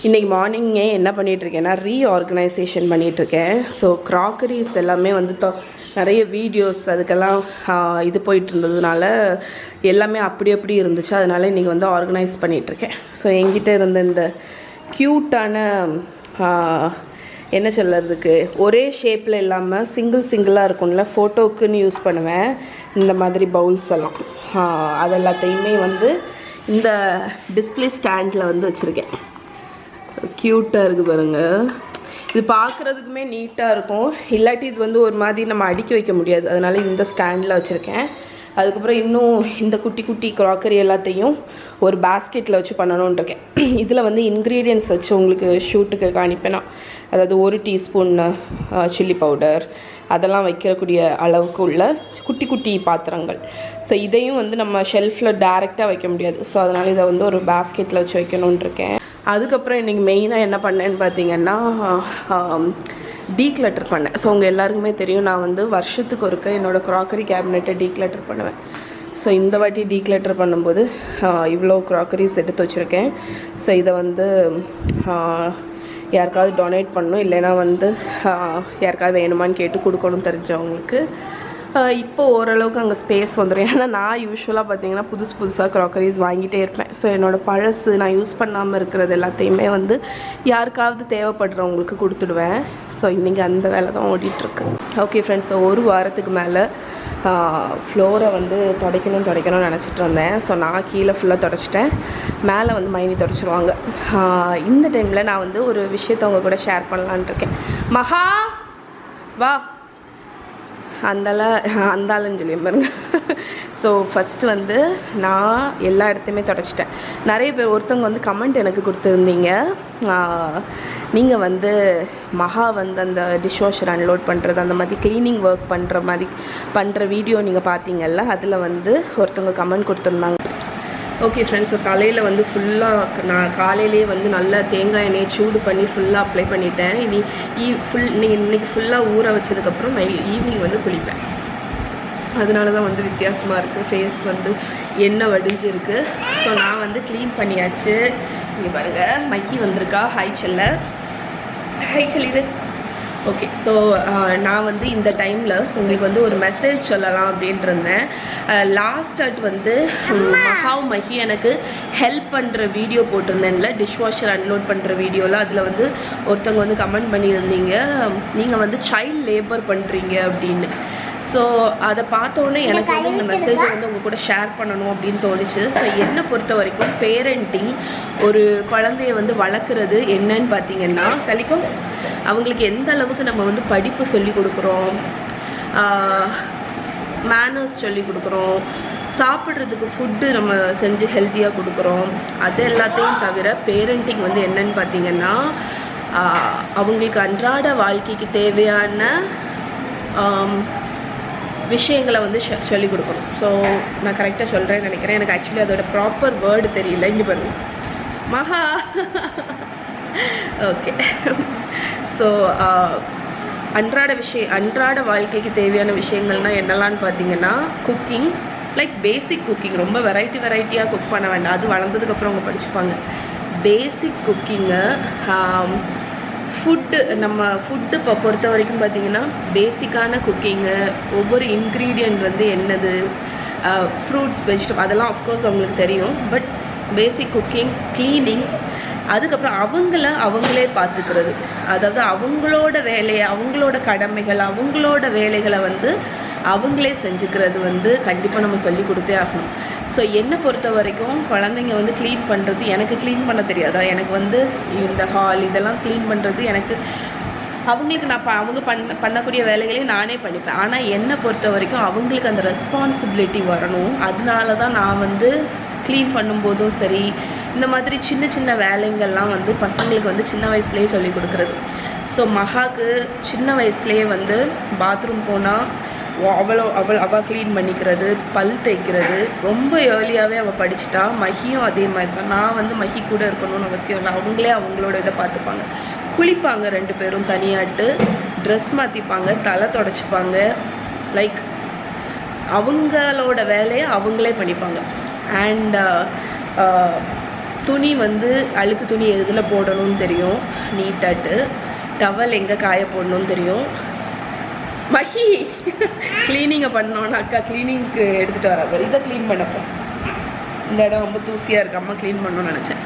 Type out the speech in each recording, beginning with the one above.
இன்றைக்கி மார்னிங்கே என்ன பண்ணிகிட்ருக்கேன்னா ரீஆர்கனைசேஷன் பண்ணிகிட்ருக்கேன். ஸோ க்ராக்கரிஸ் எல்லாமே வந்து நிறைய வீடியோஸ் அதுக்கெல்லாம் இது போயிட்டு இருந்ததுனால எல்லாமே அப்படி இருந்துச்சு. அதனால் இன்றைக்கி வந்து ஆர்கனைஸ் பண்ணிகிட்ருக்கேன். ஸோ என்கிட்ட இருந்த இந்த க்யூட்டான என்ன சொல்கிறதுக்கு ஒரே ஷேப்பில் இல்லாமல் சிங்கிளாக இருக்கும்ல, ஃபோட்டோக்குன்னு யூஸ் பண்ணுவேன் இந்த மாதிரி பவுல்ஸ் எல்லாம். அது எல்லாத்தையுமே வந்து இந்த டிஸ்பிளே ஸ்டாண்டில் வந்து வச்சுருக்கேன். க்யூட்டாக இருக்குது பாருங்கள். இது பார்க்குறதுக்குமே நீட்டாக இருக்கும். இல்லாட்டி இது வந்து ஒரு மாதிரி நம்ம அடுக்கி வைக்க முடியாது. அதனால் இந்த ஸ்டாண்டில் வச்சுருக்கேன். அதுக்கப்புறம் இன்னும் இந்த குட்டி குட்டி க்ராக்கரி எல்லாத்தையும் ஒரு பேஸ்கெட்டில் வச்சு பண்ணணும்னு இருக்கேன். இதில் வந்து இன்க்ரீடியன்ட்ஸ் வச்சு உங்களுக்கு ஷூட்டுக்கு காணிப்பேனா, அதாவது 1 டீஸ்பூன் சில்லி பவுடர் அதெல்லாம் வைக்கக்கூடிய அளவுக்கு உள்ள குட்டி குட்டி பாத்திரங்கள். ஸோ இதையும் வந்து நம்ம ஷெல்ஃபில் டைரெக்டாக வைக்க முடியாது. ஸோ அதனால் இதை வந்து ஒரு பேஸ்கெட்டில் வச்சு வைக்கணும்னு இருக்கேன். அதுக்கப்புறம் இன்றைக்கி மெயினாக என்ன பண்ணேன்னு பார்த்தீங்கன்னா டீக்ளட்டர் பண்ணேன். ஸோ உங்கள் எல்லாருக்குமே தெரியும், நான் வந்து வருஷத்துக்கு ஒருக்க என்னோடய க்ராக்கரி கேபினெட்டை டீக்ளட்டர் பண்ணுவேன். ஸோ இந்த வாட்டி டீக்ளட்டர் பண்ணும்போது இவ்வளோ க்ராக்கரிஸ் எடுத்து வச்சுருக்கேன். ஸோ இதை வந்து யாருக்காவது டொனேட் பண்ணணும், இல்லைன்னா வந்து யாருக்காவது வேணுமான்னு கேட்டு கொடுக்கணும் தெரிஞ்சவங்களுக்கு. இப்போது ஓரளவுக்கு அங்கே ஸ்பேஸ் வந்துடும். ஏன்னா நான் யூஸ்வலாக பார்த்தீங்கன்னா புதுசாக க்ராக்கரிஸ் வாங்கிட்டே இருப்பேன். ஸோ என்னோடய பழசு நான் யூஸ் பண்ணாமல் இருக்கிறது எல்லாத்தையுமே வந்து யாருக்காவது தேவைப்படுறவங்களுக்கு கொடுத்துடுவேன். ஸோ இன்றைக்கி அந்த வேலை தான் ஓடிட்டுருக்கு. ஓகே ஃப்ரெண்ட்ஸ், ஒரு வாரத்துக்கு மேலே ஃப்ளோரை வந்து துடைக்கணும்னு நினச்சிட்டு இருந்தேன். ஸோ நான் கீழே ஃபுல்லாக துடைச்சிட்டேன். மேலே வந்து மைனி துடைச்சிருவாங்க. இந்த டைமில் நான் வந்து ஒரு விஷயத்தை அவங்க கூட ஷேர் பண்ணலான்ட்டு இருக்கேன். மகா வா, அந்தாலன்னு சொல்லி பாருங்க. ஸோ ஃபஸ்ட்டு வந்து நான் எல்லா இடத்தையுமே தொடச்சிட்டேன். நிறைய பேர் ஒருத்தவங்க வந்து கமெண்ட் எனக்கு கொடுத்துருந்தீங்க, நீங்கள் வந்து மகா வந்து அந்த டிஷ் வாஷர் அன்லோட் பண்ணுறது அந்த மாதிரி க்ளீனிங் ஒர்க் பண்ணுற வீடியோ நீங்கள் பார்த்தீங்கல்ல, அதில் வந்து ஒருத்தவங்க கமெண்ட் கொடுத்துருந்தாங்க. ஓகே ஃப்ரெண்ட்ஸ், தலையில் வந்து ஃபுல்லாக நான் காலையிலே வந்து நல்லா தேங்காய் எண்ணெயை சூடு பண்ணி ஃபுல்லாக அப்ளை பண்ணிட்டேன். இன்றைக்கி ஃபுல்லாக ஊற வச்சதுக்கப்புறம் ஈவினிங் வந்து குளிப்பேன். அதனால தான் வந்து வித்தியாசமாக இருக்குது. ஃபேஸ் வந்து எண்ணெய் வடிஞ்சிருக்கு. ஸோ நான் வந்து க்ளீன் பண்ணியாச்சு. இங்கே பாருங்கள், மைக்கி வந்திருக்கா. ஹை செல்லிடு. ஓகே, ஸோ நான் வந்து இந்த டைமில் உங்களுக்கு வந்து ஒரு மெசேஜ் சொல்லலாம் அப்படின்ட்டு இருந்தேன். லாஸ்ட் வந்து மகி எனக்கு ஹெல்ப் பண்ணுற வீடியோ போட்டிருந்தேன்ல, டிஷ் வாஷர் அன்லோட் பண்ணுற வீடியோவில். அதில் வந்து ஒருத்தவங்க வந்து கமெண்ட் பண்ணியிருந்தீங்க, நீங்கள் வந்து சைல்ட் லேபர் பண்ணுறீங்க அப்படின்னு. ஸோ அதை பார்த்தோன்னே எனக்கு வந்து இந்த மெசேஜை வந்து உங்கள் கூட ஷேர் பண்ணணும் அப்படின்னு தோணுச்சு. ஸோ என்னை பொறுத்த வரைக்கும் பேரண்டிங், ஒரு குழந்தைய வந்து வளர்க்குறது என்னன்னு பார்த்தீங்கன்னா, கலிக்கும் அவங்களுக்கு எந்த அளவுக்கு நம்ம வந்து படிப்பு சொல்லி கொடுக்குறோம், மேனர்ஸ் சொல்லி கொடுக்குறோம், சாப்பிட்றதுக்கு ஃபுட்டு நம்ம செஞ்சு ஹெல்த்தியாக கொடுக்குறோம், அது எல்லாத்தையும் தவிர பேரண்டிங் வந்து என்னன்னு பார்த்தீங்கன்னா, அவங்களுக்கு அன்றாட வாழ்க்கைக்கு தேவையான விஷயங்களை வந்து சொல்லிக் கொடுக்கணும். ஸோ நான் கரெக்டாக சொல்கிறேன்னு நினைக்கிறேன். எனக்கு ஆக்சுவலி அதோட ப்ராப்பர் வேர்டு தெரியல. இங்கே பாருங்க மகா. ஓகே, ஸோ அன்றாட வாழ்க்கைக்கு தேவையான விஷயங்கள்னால் என்னெல்லான்னு பார்த்தீங்கன்னா, குக்கிங், லைக் பேசிக் குக்கிங். ரொம்ப வெரைட்டியாக குக் பண்ண வேண்டாம், அது வளர்ந்ததுக்கப்புறம் அவங்க படிச்சுப்பாங்க. பேசிக் குக்கிங்கு, நம்ம ஃபுட்டு இப்போ பொறுத்த வரைக்கும் பார்த்திங்கன்னா பேசிக்கான குக்கிங்கு, ஒவ்வொரு இன்க்ரீடியன்ட் வந்து என்னது, ஃப்ரூட்ஸ், வெஜிடபிள் அதெல்லாம் ஆஃப்கோர்ஸ் அவங்களுக்கு தெரியும். பட் பேசிக் குக்கிங், க்ளீனிங், அதுக்கப்புறம் அவங்களே பார்த்துக்கிறது, அதாவது அவங்களோட வேலையை, அவங்களோட கடமைகள், அவங்களோட வேலைகளை வந்து அவங்களே செஞ்சுக்கிறது வந்து கண்டிப்பாக நம்ம சொல்லி கொடுத்தே ஆகணும். ஸோ என்னை பொறுத்த வரைக்கும் குழந்தைங்க வந்து க்ளீன் பண்ணுறது, எனக்கு க்ளீன் பண்ண தெரியாதா, எனக்கு வந்து இந்த ஹால் இதெல்லாம் க்ளீன் பண்ணுறது எனக்கு, அவங்களுக்கு நான் அவங்க பண்ணக்கூடிய வேலைகளையும் நானே பண்ணிப்பேன். ஆனால் என்னை பொறுத்த வரைக்கும் அவங்களுக்கு அந்த ரெஸ்பான்சிபிலிட்டி வரணும். அதனால தான் நான் வந்து க்ளீன் பண்ணும்போதும் சரி, இந்த மாதிரி சின்ன வேலைங்கள்லாம் வந்து பசங்களுக்கு வந்து சின்ன வயசுலேயே சொல்லி கொடுக்குறது. ஸோ மகாவுக்கு சின்ன வயசுலேயே வந்து பாத்ரூம் போனால் அவள் க்ளீன் பண்ணிக்கிறது, பல் தேய்க்கிறது ரொம்ப ஏர்லியாகவே அவள் படிச்சுட்டா. மகியும் அதே மாதிரி தான். நான் வந்து மகி கூட இருக்கணும்னு அவசியம் இல்லை, அவங்களே அவங்களோட இதை பார்த்துப்பாங்க. குளிப்பாங்க 2 பேரும் தனியாட்டு, ட்ரெஸ் மாற்றிப்பாங்க, தலை தொடச்சிப்பாங்க, லைக் அவங்களோட வேலையை அவங்களே பண்ணிப்பாங்க. அண்ட் துணி வந்து அழுக்கு துணி எதில் போடணும்னு தெரியும், நீட்டாட்டு டவல் எங்கே காய போடணும்னு தெரியும். மஹி க்ளீனிங்கை பண்ணோன்னு அக்கா க்ளீனிங்க்கு எடுத்துகிட்டு வர இதை க்ளீன் பண்ணப்போ இந்த இடம் ரொம்ப தூசியாக இருக்குது, அம்மா க்ளீன் பண்ணணும்னு நினச்சேன்.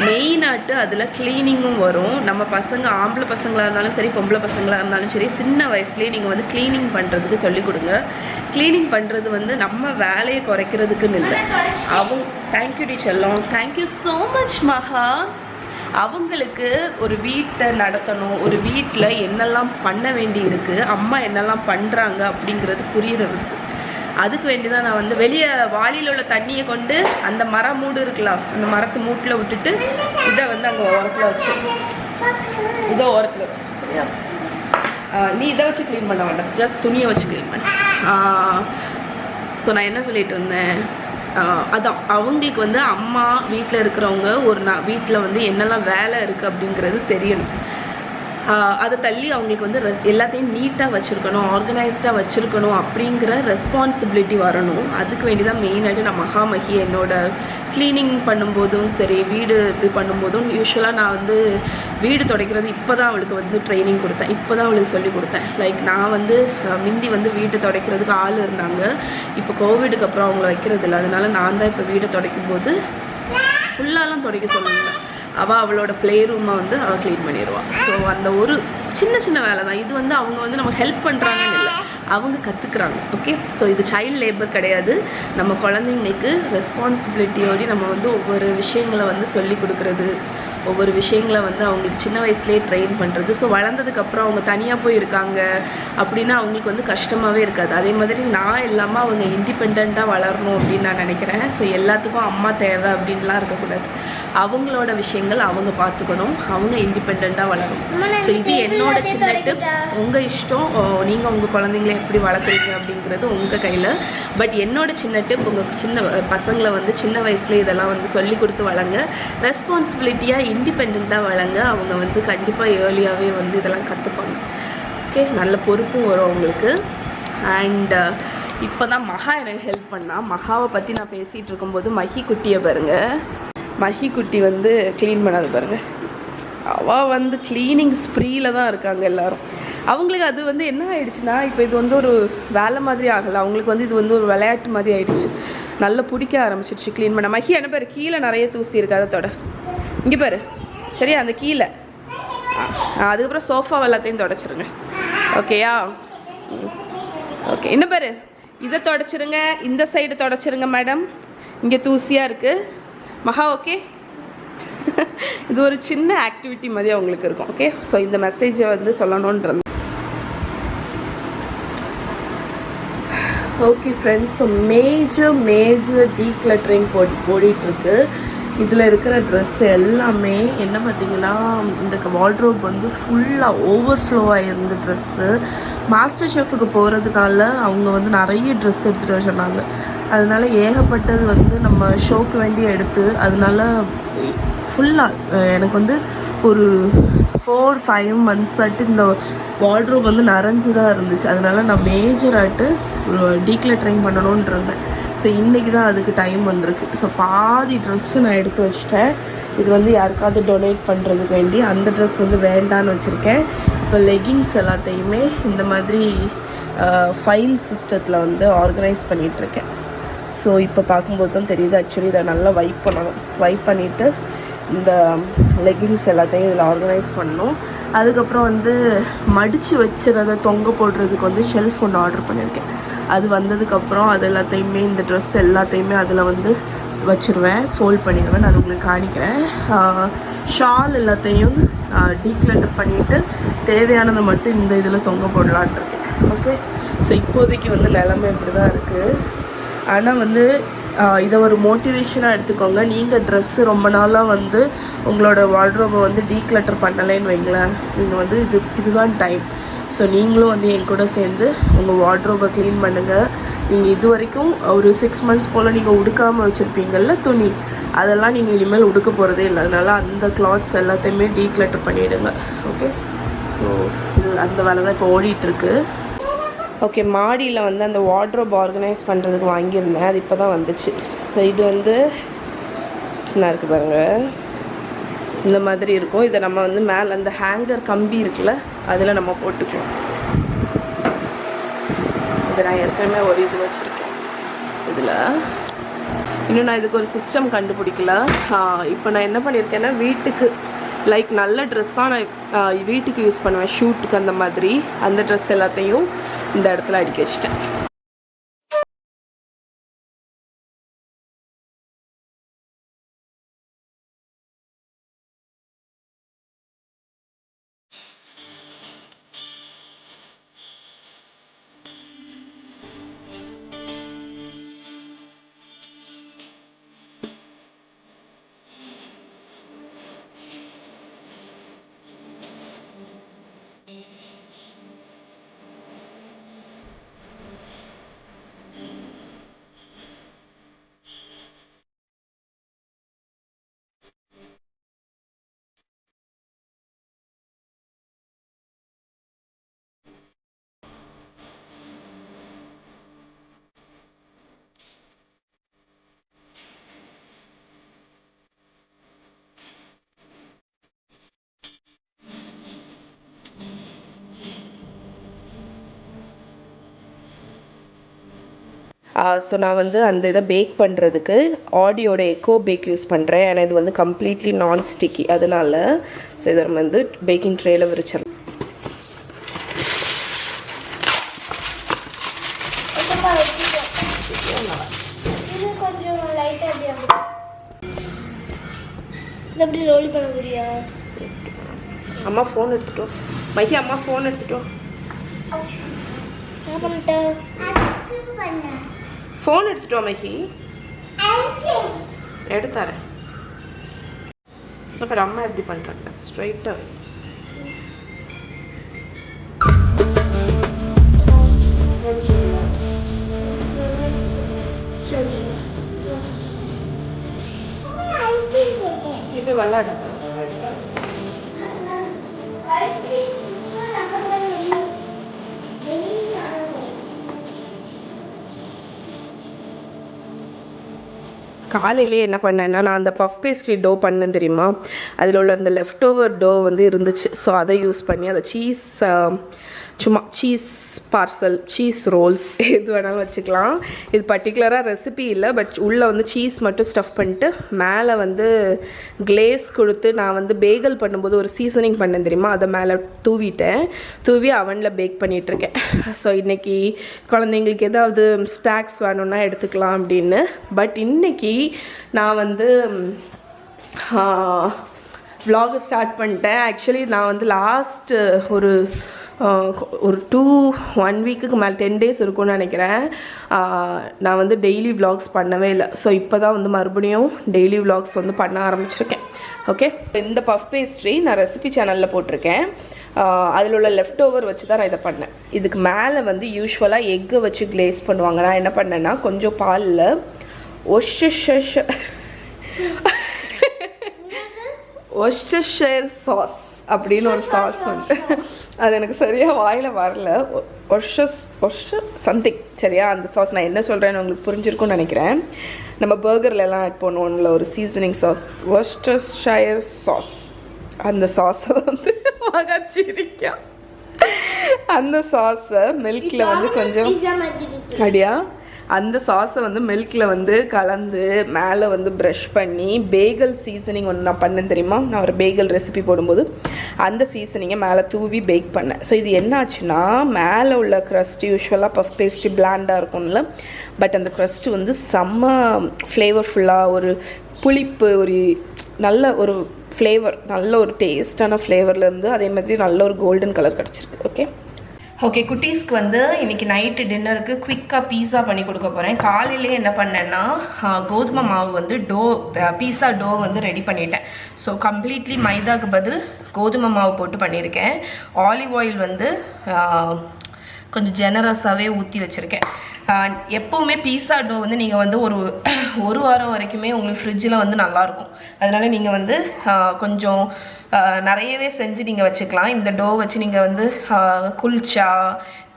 மெயினாட்டு அதில் க்ளீனிங்கும் வரும். நம்ம பசங்க ஆம்பளை பசங்களாக இருந்தாலும் சரி பொம்பளை பசங்களாக இருந்தாலும் சரி சின்ன வயசுலேயே நீங்கள் வந்து க்ளீனிங் பண்ணுறதுக்கு சொல்லிக் கொடுங்க. க்ளீனிங் பண்ணுறது வந்து நம்ம வேலையை குறைக்கிறதுக்குன்னு இல்லை. அவங்க தேங்க்யூ டி செல்லம், தேங்க்யூ ஸோ மச் மகா. அவங்களுக்கு ஒரு வீட்டை நடத்தணும், ஒரு வீட்டில் என்னெல்லாம் பண்ண வேண்டி இருக்குது, அம்மா என்னெல்லாம் பண்ணுறாங்க அப்படிங்கிறது புரியுறதுக்கு. அதுக்கு வேண்டி தான் நான் வந்து வெளியே வாளியில் உள்ள தண்ணியை கொண்டு அந்த மரம் மூடு இருக்கலாம், அந்த மரத்து மூட்டில் விட்டுட்டு இதை வந்து அங்கே ஓரத்தில் வச்சு இதோ ஓரத்தில் வச்சு சரியா. நீ இதை வச்சு க்ளீன் பண்ண வேண்டாம், ஜஸ்ட் துணியை வச்சு க்ளீன் பண்ண. ஸோ நான் என்ன சொல்லிட்டு இருந்தேன், அதான் அவங்களுக்கு வந்து அம்மா வீட்டில் இருக்கிறவங்க ஒரு வீட்டில் வந்து என்னெல்லாம் வேலை இருக்குது அப்படிங்கிறது தெரியணும். அதை தள்ளி அவங்களுக்கு வந்து எல்லாத்தையும் நீட்டாக வச்சுருக்கணும், ஆர்கனைஸ்டாக வச்சுருக்கணும் அப்படிங்கிற ரெஸ்பான்சிபிலிட்டி வரணும். அதுக்கு வேண்டி தான் மெயினாகிட்டு நான் மகாமகி என்னோட க்ளீனிங் பண்ணும்போதும் சரி வீடு இது பண்ணும்போதும் யூஸ்வலாக நான் வந்து வீடு துடைக்கிறது இப்போ தான் அவளுக்கு வந்து ட்ரைனிங் கொடுத்தேன், இப்போ தான் அவளுக்கு சொல்லி கொடுத்தேன். லைக் நான் வந்து முந்தி வந்து வீடு துடைக்கிறதுக்கு ஆள் இருந்தாங்க, இப்போ கோவிடுக்கு அப்புறம் அவங்கள வைக்கிறது இல்லை. அதனால நான் தான் இப்போ வீடு துடைக்கும்போது ஃபுல்லாலாம் துடைக்க சொல்லலை, அவளோட ப்ளே ரூமை வந்து அவள் க்ளீன் பண்ணிடுவாள். ஸோ அந்த ஒரு சின்ன சின்ன வேலை தான் இது வந்து அவங்க வந்து நம்ம ஹெல்ப் பண்ணுறாங்கன்னு இல்லை, அவங்க கற்றுக்குறாங்க. ஓகே, ஸோ இது சைல்ட் லேபர் கிடையாது. நம்ம குழந்தைங்களுக்கு ரெஸ்பான்சிபிலிட்டியோடு நம்ம வந்து ஒவ்வொரு விஷயங்களை வந்து சொல்லி கொடுக்குறது, ஒவ்வொரு விஷயங்களை வந்து அவங்களுக்கு சின்ன வயசுலேயே ட்ரெயின் பண்ணுறது. ஸோ வளர்ந்ததுக்கப்புறம் அவங்க தனியாக போய் இருக்காங்க அப்படின்னா அவங்களுக்கு வந்து கஷ்டமாகவே இருக்காது. அதே மாதிரி நான் இல்லாமல் அவங்க இண்டிபெண்ட்டாக வளரணும் அப்படின்னு நான் நினைக்கிறேன். ஸோ எல்லாத்துக்கும் அம்மா தேவை அப்படின்லாம் இருக்கக்கூடாது, அவங்களோட விஷயங்கள் அவங்க பார்த்துக்கணும், அவங்க இண்டிபெண்ட்டாக வளரணும். ஸோ இது என்னோட சின்ன டிப். உங்கள் இஷ்டம், நீங்கள் உங்கள் குழந்தைங்களை எப்படி வளர்க்குறீங்க அப்படிங்கிறது உங்கள் கையில். பட் என்னோட சின்ன டிப், உங்கள் சின்ன பசங்களை வந்து சின்ன வயசுலேயே இதெல்லாம் வந்து சொல்லி கொடுத்து வளங்க, ரெஸ்பான்சிபிலிட்டியாக இண்டிபெண்ட்டாக வளங்க. அவங்க வந்து கண்டிப்பாக ஏர்லியாகவே வந்து இதெல்லாம் கற்றுப்பாங்க. ஓகே, நல்ல பொறுப்பும் வரும் அவங்களுக்கு. அண்ட் இப்போ தான் மகா எனக்கு ஹெல்ப் பண்ணால். மகாவை பற்றி நான் பேசிகிட்டு இருக்கும்போது மஹி குட்டியை பாருங்கள், மஹி குட்டி வந்து க்ளீன் பண்ணாது பாருங்கள். அவள் வந்து க்ளீனிங் ஸ்ப்ரீயில் தான் இருக்காங்க எல்லோரும். அவங்களுக்கு அது வந்து என்ன ஆயிடுச்சுன்னா இப்போ இது வந்து ஒரு வேலை மாதிரி ஆகலை, அவங்களுக்கு வந்து இது வந்து ஒரு விளையாட்டு மாதிரி ஆயிடுச்சு. நல்லா பிடிக்க ஆரம்பிச்சிடுச்சு க்ளீன் பண்ண. மஹி என்ன பாரு, கீழே நிறைய தூசி இருக்குது, அதை தொட. இங்கே பாரு சரியா, அந்த கீழே. அதுக்கப்புறம் சோஃபா எல்லாத்தையும் தொடச்சிருங்க. ஓகேயா? ஓகே, என்ன பாரு, இதை தொடச்சிருங்க, இந்த சைடு தொடச்சிருங்க மேடம், இங்கே தூசியாக இருக்குது. மகா ஓகே, இது ஒரு சின்ன ஆக்டிவிட்டி மாதிரி அவங்களுக்கு இருக்கும். ஓகே, ஸோ இந்த மெசேஜை வந்து சொல்லணுன்றது. Okay friends, so major decluttering ஓடிட்டுருக்கு. இதில் இருக்கிற ட்ரெஸ் எல்லாமே என்ன பார்த்திங்கன்னா, இந்த வார்ட்ரோப் வந்து ஃபுல்லாக ஓவர்ஃப்ளோவாக இருந்த ட்ரெஸ்ஸு. மாஸ்டர் ஷெஃபுக்கு போகிறதுனால அவங்க வந்து நிறைய ட்ரெஸ் எடுத்துகிட்டு வர சொன்னாங்க. அதனால ஏகப்பட்டது வந்து நம்ம ஷோக்கு வேண்டி எடுத்து, அதனால ஃபுல்லாக எனக்கு வந்து ஒரு 4-5 months ஆட்டு இந்த வார்ட்ரோப் வந்து நிறைஞ்சு தான் இருந்துச்சு. அதனால நான் மேஜராட்டு டீக்ளட்டரிங் பண்ணணுன்னு இருந்தேன். ஸோ இன்றைக்கி தான் அதுக்கு டைம் வந்திருக்கு. ஸோ பாதி ட்ரெஸ்ஸு நான் எடுத்து வச்சிட்டேன். இது வந்து யாருக்காவது டொனேட் பண்ணுறதுக்கு வேண்டி அந்த ட்ரெஸ் வந்து வேண்டான்னு வச்சுருக்கேன். இப்போ லெகிங்ஸ் எல்லாத்தையுமே இந்த மாதிரி ஃபைல் சிஸ்டத்தில் வந்து ஆர்கனைஸ் பண்ணிகிட்ருக்கேன். ஸோ இப்போ பார்க்கும்போது தான் தெரியுது, ஆக்சுவலி இதை நல்லா வைப் பண்ணணும். வைப் பண்ணிவிட்டு இந்த லெகிங்ஸ் எல்லாத்தையும் இதில் ஆர்கனைஸ் பண்ணணும். அதுக்கப்புறம் வந்து மடித்து வச்சுறத தொங்க போடுறதுக்கு வந்து ஷெல்ஃப் ஒன்று ஆர்டர் பண்ணியிருக்கேன். அது வந்ததுக்கப்புறம் அது எல்லாத்தையுமே இந்த ட்ரெஸ் எல்லாத்தையுமே அதில் வந்து வச்சுருவேன், ஃபோல்ட் பண்ணிடுவேன். நான் உங்களுக்கு காணிக்கிறேன். ஷால் எல்லாத்தையும் டீக்ளட்டர் பண்ணிவிட்டு தேவையானதை மட்டும் இந்த இதில் தொங்க போடலான் இருக்கேன். ஓகே, ஸோ இப்போதைக்கு வந்து நிலமை இப்படி தான் இருக்குது. ஆனால் வந்து இதை ஒரு மோட்டிவேஷனாக எடுத்துக்கோங்க. நீங்கள் ட்ரெஸ்ஸு ரொம்ப நாளாக வந்து உங்களோட வார்ட்ரோபை வந்து டீக்ளட்டர் பண்ணலைன்னு வைங்களேன், நீங்கள் வந்து இதுதான் டைம். ஸோ நீங்களும் வந்து என் கூட சேர்ந்து உங்கள் வார்ட்ரோபை க்ளீன் பண்ணுங்கள். நீங்கள் இது வரைக்கும் ஒரு 6 months போல் நீங்கள் உடுக்காமல் வச்சுருப்பீங்கள்ல துணி, அதெல்லாம் நீங்கள் இனிமேல் உடுக்க போகிறதே இல்லை. அதனால் அந்த கிளாத்ஸ் எல்லாத்தையுமே டீக்ளட்டர் பண்ணிவிடுங்க. ஓகே, ஸோ இது அந்த வேலை தான் இப்போ ஓடிட்டுருக்கு. ஓகே, மாடியில் வந்து அந்த வார்ட்ரோப் ஆர்கனைஸ் பண்ணுறதுக்கு வாங்கியிருந்தேன், அது இப்போ தான் வந்துச்சு. ஸோ இது வந்து நல்லா இருக்குது பாருங்கள். இந்த மாதிரி இருக்கும். இதை நம்ம வந்து மேலே அந்த ஹேங்கர் கம்பி இருக்குல்ல அதில் நம்ம போட்டுக்கலாம். இதை நான் ஏற்கனவே ஒரு இது வச்சுருக்கேன். இதில் இன்னும் நான் இதுக்கு ஒரு சிஸ்டம் கண்டுபிடிக்கல. இப்போ நான் என்ன பண்ணியிருக்கேன்னா வீட்டுக்கு லைக் நல்ல ட்ரெஸ் தான் நான் வீட்டுக்கு யூஸ் பண்ணுவேன், ஷூட்டுக்கு அந்த மாதிரி. அந்த ட்ரெஸ் எல்லாத்தையும் இந்த இடத்துல அடுக்கி வச்சிட்டேன். ஸோ நான் வந்து அந்த இதை பேக் பண்ணுறதுக்கு ஆடியோட எக்கோ பேக் யூஸ் பண்ணுறேன். ஏன்னா இது வந்து கம்ப்ளீட்லி நான் ஸ்டிக்கி, அதனால். ஸோ இதை நம்ம வந்து பேக்கிங் ட்ரேயில் விரிச்சிடலாம். அம்மா ஃபோன் எடுத்துட்டோம். மைக்கி அம்மா ஃபோன் எடுத்துட்டோம். ஃபோன் எடுத்துட்டோம் மைக்கி. எடுத்தாரேன். அப்புறம் அம்மா எப்படி பண்ணுறாங்க ஸ்ட்ரைட்டாக. இப்போ விளாட காலையிலேயே என்ன பண்ணேன்னா, நான் அந்த பஃப் பேஸ்ட்ரி டோ பண்ணேன் தெரியுமா, அதில் உள்ள அந்த லெஃப்ட் ஓவர் டோ வந்து இருந்துச்சு. ஸோ அதை யூஸ் பண்ணி அதை சீஸ், சும்மா சீஸ் பார்சல், சீஸ் ரோல்ஸ் எது வேணாலும் வச்சுக்கலாம். இது பர்டிகுலராக ரெசிபி இல்லை, பட் உள்ளே வந்து சீஸ் மட்டும் ஸ்டஃப் பண்ணிட்டு மேலே வந்து கிளேஸ் கொடுத்து, நான் வந்து பேகல் பண்ணும்போது ஒரு சீசனிங் பண்ணேன் தெரியுமா, அதை மேலே தூவி அவனில் பேக் பண்ணிகிட்ருக்கேன். ஸோ இன்றைக்கி குழந்தைங்களுக்கு ஏதாவது ஸ்நாக்ஸ் வேணும்னா எடுத்துக்கலாம் அப்படின்னு. பட் இன்றைக்கி நான் வந்து vlog ஸ்டார்ட் பண்ணிட்டேன். ஆக்சுவலி நான் வந்து லாஸ்ட்டு ஒரு 1 வீக்குக்கு மேலே 10 days இருக்கும்னு நினைக்கிறேன். நான் வந்து டெய்லி vlogs பண்ணவே இல்லை. ஸோ இப்போ தான் வந்து மறுபடியும் டெய்லி vlogs வந்து பண்ண ஆரம்பிச்சிருக்கேன். ஓகே, இந்த பஃப் பேஸ்ட்ரி நான் ரெசிபி சேனலில் போட்டிருக்கேன். அதில் உள்ள லெஃப்ட் ஓவர் வச்சு தான் நான் இதை பண்ணேன். இதுக்கு மேலே வந்து யூஸ்வலாக எக்கை வச்சு கிளேஸ் பண்ணுவாங்க. நான் என்ன பண்ணேன்னா, கொஞ்சம் பாலில் ஒஸ்டர்ஷையர் சாஸ் அப்படின்னு ஒரு சாஸ் உண்டு. அது எனக்கு சரியாக வாயில் வரல. சம்திங் சரியா, அந்த சாஸ் நான் என்ன சொல்கிறேன்னு உங்களுக்கு புரிஞ்சிருக்கும்னு நினைக்கிறேன். நம்ம பர்கர்லலாம் ஆட் பண்ணுவோம்ல ஒரு சீசனிங் சாஸ், ஒஸ்டர்ஷையர் சாஸ். அந்த சாஸை வந்து மகச்சிரிக்கா அந்த சாஸை மில்கில் வந்து கொஞ்சம் அப்படியா அந்த சாஸை வந்து மில்கில் வந்து கலந்து மேலே வந்து ப்ரஷ் பண்ணி பேகல் சீசனிங் ஒன்று நான் பண்ணேன் தெரியுமா, நான் ஒரு பேகல் ரெசிபி போடும்போது அந்த சீசனிங்கை மேலே தூவி பேக் பண்ணேன். ஸோ இது என்ன ஆச்சுன்னா, மேலே உள்ள க்ரஸ்ட் யூஸ்வலாக பஃப் பேஸ்ட்ரி பிளாண்டாக இருக்கும்ல, பட் அந்த க்ரஸ்ட்டு வந்து செம்ம ஃப்ளேவர்ஃபுல்லாக, ஒரு புளிப்பு, ஒரு நல்ல ஒரு ஃப்ளேவர், நல்ல ஒரு டேஸ்டான ஃப்ளேவர்லேருந்து அதே மாதிரி நல்ல ஒரு கோல்டன் கலர் கிடச்சிருக்கு. ஓகே குட்டீஸ்க்கு வந்து இன்றைக்கி நைட்டு டின்னருக்கு குவிக்காக பீஸா பண்ணி கொடுக்க போகிறேன். காலையிலே என்ன பண்ணேன்னா, கோதுமை மாவு வந்து பீஸா டோ வந்து ரெடி பண்ணிட்டேன். ஸோ கம்ப்ளீட்லி மைதாக்கு பதில் கோதுமை மாவு போட்டு பண்ணியிருக்கேன். ஆலிவ் ஆயில் வந்து கொஞ்சம் ஜெனரஸாகவே ஊற்றி வச்சுருக்கேன். எப்போவுமே பீஸா டோ வந்து நீங்கள் வந்து ஒரு வாரம் வரைக்குமே உங்களுக்கு ஃப்ரிட்ஜில் வந்து நல்லாயிருக்கும். அதனால் நீங்கள் வந்து கொஞ்சம் நிறையவே செஞ்சு நீங்கள் வச்சுக்கலாம். இந்த டோ வச்சு நீங்கள் வந்து குல்ச்சா,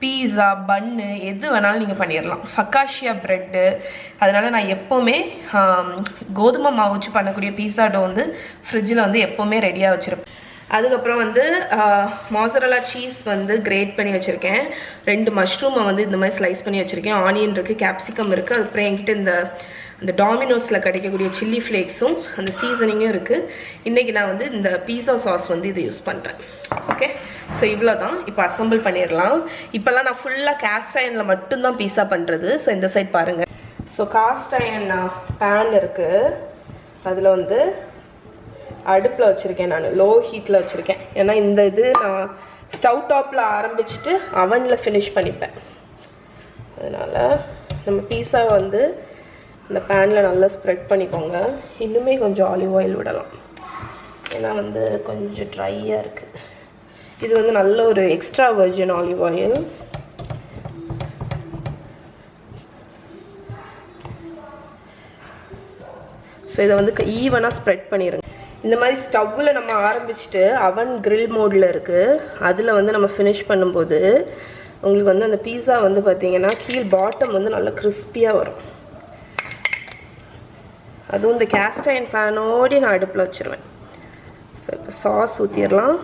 பீஸா, பன்னு எது வேணாலும் நீங்கள் பண்ணிடலாம். ஃபக்காஷியா ப்ரெட்டு. அதனால் நான் எப்போவுமே கோதுமை மாவு வச்சு பண்ணக்கூடிய பீஸா டோ வந்து ஃப்ரிட்ஜில் வந்து எப்போவுமே ரெடியாக வச்சுருப்பேன். அதுக்கப்புறம் வந்து மோசரலா சீஸ் வந்து கிரேட் பண்ணி வச்சுருக்கேன். 2 மஷ்ரூமை வந்து இந்த மாதிரி ஸ்லைஸ் பண்ணி வச்சுருக்கேன். ஆனியன் இருக்குது, கேப்சிகம் இருக்குது. அதுக்கப்புறம் என்கிட்ட இந்த டாமினோஸில் கிடைக்கக்கூடிய சில்லி ஃப்ளேக்ஸும் அந்த சீசனிங்கும் இருக்குது. இன்றைக்கி நான் வந்து இந்த பீஸா சாஸ் வந்து இதை யூஸ் பண்ணுறேன். ஓகே, ஸோ இவ்வளோ தான். இப்போ அசம்பிள் பண்ணிடலாம். இப்போல்லாம் நான் ஃபுல்லாக காஸ்ட் அயனில் மட்டும்தான் பீஸா பண்ணுறது. ஸோ இந்த சைட் பாருங்கள். ஸோ காஸ்ட் அயன் பேன் இருக்குது. அதில் வந்து அடுப்பில் வச்சுருக்கேன். நான் லோ ஹீட்டில் வச்சுருக்கேன். ஏன்னா இந்த இது நான் ஸ்டவ் டாப்பில் ஆரம்பிச்சுட்டு அவனில் ஃபினிஷ் பண்ணிப்பேன். அதனால் நம்ம பீஸா வந்து இந்த பேனில் நல்லா ஸ்ப்ரெட் பண்ணிக்கோங்க. இன்னுமே கொஞ்சம் ஆலிவ் ஆயில் விடலாம், ஏன்னா வந்து கொஞ்சம் ட்ரையாக இருக்குது. இது வந்து நல்ல ஒரு extra virgin olive oil. So இதை வந்து ஈவனாக ஸ்ப்ரெட் பண்ணிடுங்க. இந்த மாதிரி ஸ்டவ்வில் நம்ம ஆரம்பிச்சுட்டு அவன் கிரில் மோடில் இருக்குது, அதில் வந்து நம்ம ஃபினிஷ் பண்ணும்போது உங்களுக்கு வந்து அந்த பீஸா வந்து பார்த்திங்கன்னா கீழ் பாட்டம் வந்து நல்லா கிறிஸ்பியாக வரும். அதுவும் இந்த கேஸ்ட் அயன் பேனோடு நான் அடுப்பில் வச்சுருவேன். ஸோ இப்போ சாஸ் ஊற்றிடலாம்.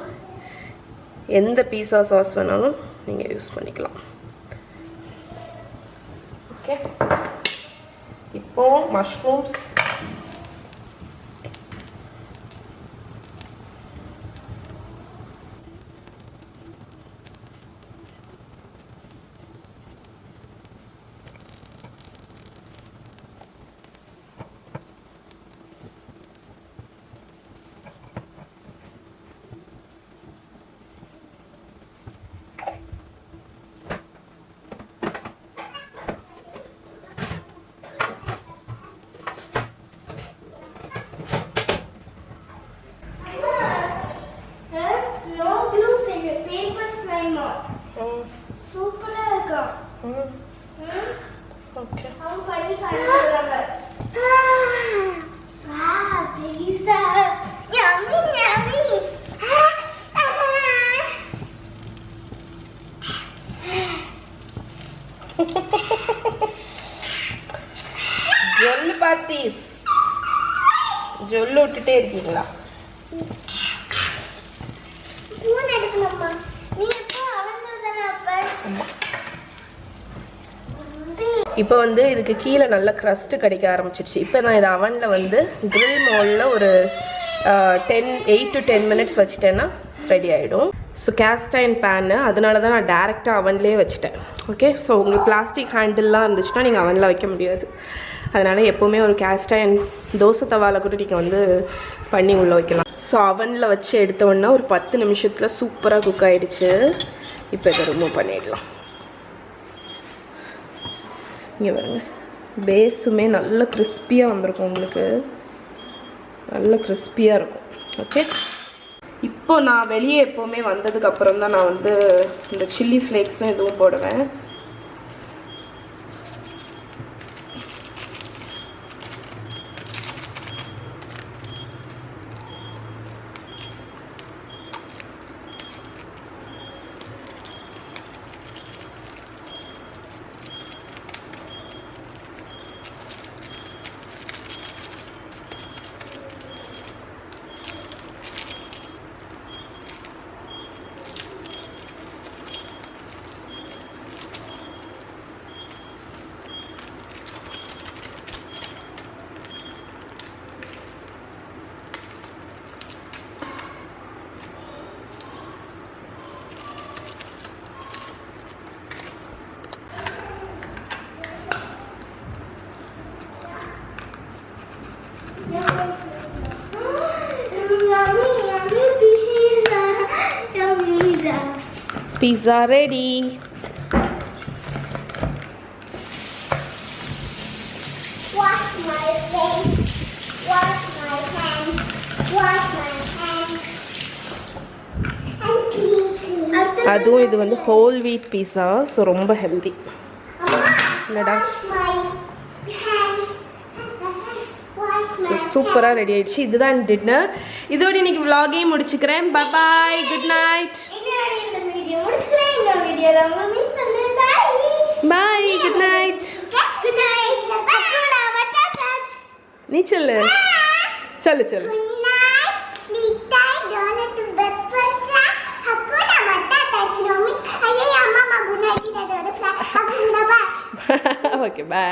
எந்த பீஸா சாஸ் வேணாலும் நீங்கள் யூஸ் பண்ணிக்கலாம். ஓகே, இப்போது மஷ்ரூம்ஸ் ஜொல்லு பார்ட்டிஸ் ஜொல்லு விட்டுட்டே இருக்கீங்களா? இப்போ வந்து இதுக்கு கீழே நல்ல க்ரஸ்ட்டு கிடைக்க ஆரம்பிச்சிருச்சு. இப்போ நான் இதை அவனில் வந்து கிரில் மோடில் ஒரு 8 to 10 minutes வச்சுட்டேன்னா ரெடி ஆகிடும். ஸோ கேஸ்ட் அயன் பேனு, அதனால தான் நான் டேரெக்டாக அவன்லேயே வச்சுட்டேன். ஓகே, ஸோ உங்களுக்கு பிளாஸ்டிக் ஹேண்டில்லாம் இருந்துச்சுன்னா நீங்கள் அவனில் வைக்க முடியாது. அதனால் எப்போவுமே ஒரு கேஸ்ட் அயன் தோசை தவாவில் கூட நீங்கள் வந்து பண்ணி உள்ளே வைக்கலாம். ஸோ அவனில் வச்சு எடுத்தோன்னா ஒரு 10 நிமிஷத்தில் சூப்பராக குக் ஆகிடுச்சு. இப்போ இதை ரிமூவ் பண்ணிடலாம். இங்கே பாருங்க, பேஸுமே நல்ல கிறிஸ்பியாக வந்திருக்கும். உங்களுக்கு நல்ல கிறிஸ்பியாக இருக்கும். ஓகே, இப்போ நான் வெளியே எப்போவுமே வந்ததுக்கப்புறம் தான் நான் வந்து இந்த சில்லி ஃப்ளேக்ஸும் எதுவும் போடுவேன். Pizza ready. Wash my face. Wash my hands. Wash my hands. அதுவும் இது வந்து ஹோல் வீட் பீஸா, ஸோ ரொம்ப ஹெல்தி. என்னடா, Wash my hands. Wash my சூப்பராக ரெடி ஆயிடுச்சு. இதுதான் டின்னர். இதோட இன்னைக்கு vlog-ஐயும் முடிச்சுக்கிறேன். பாய், குட் நைட். பாய், குட் நைட். நீ சொல்லு. சொல்லு சொல்லு. Okay, bye.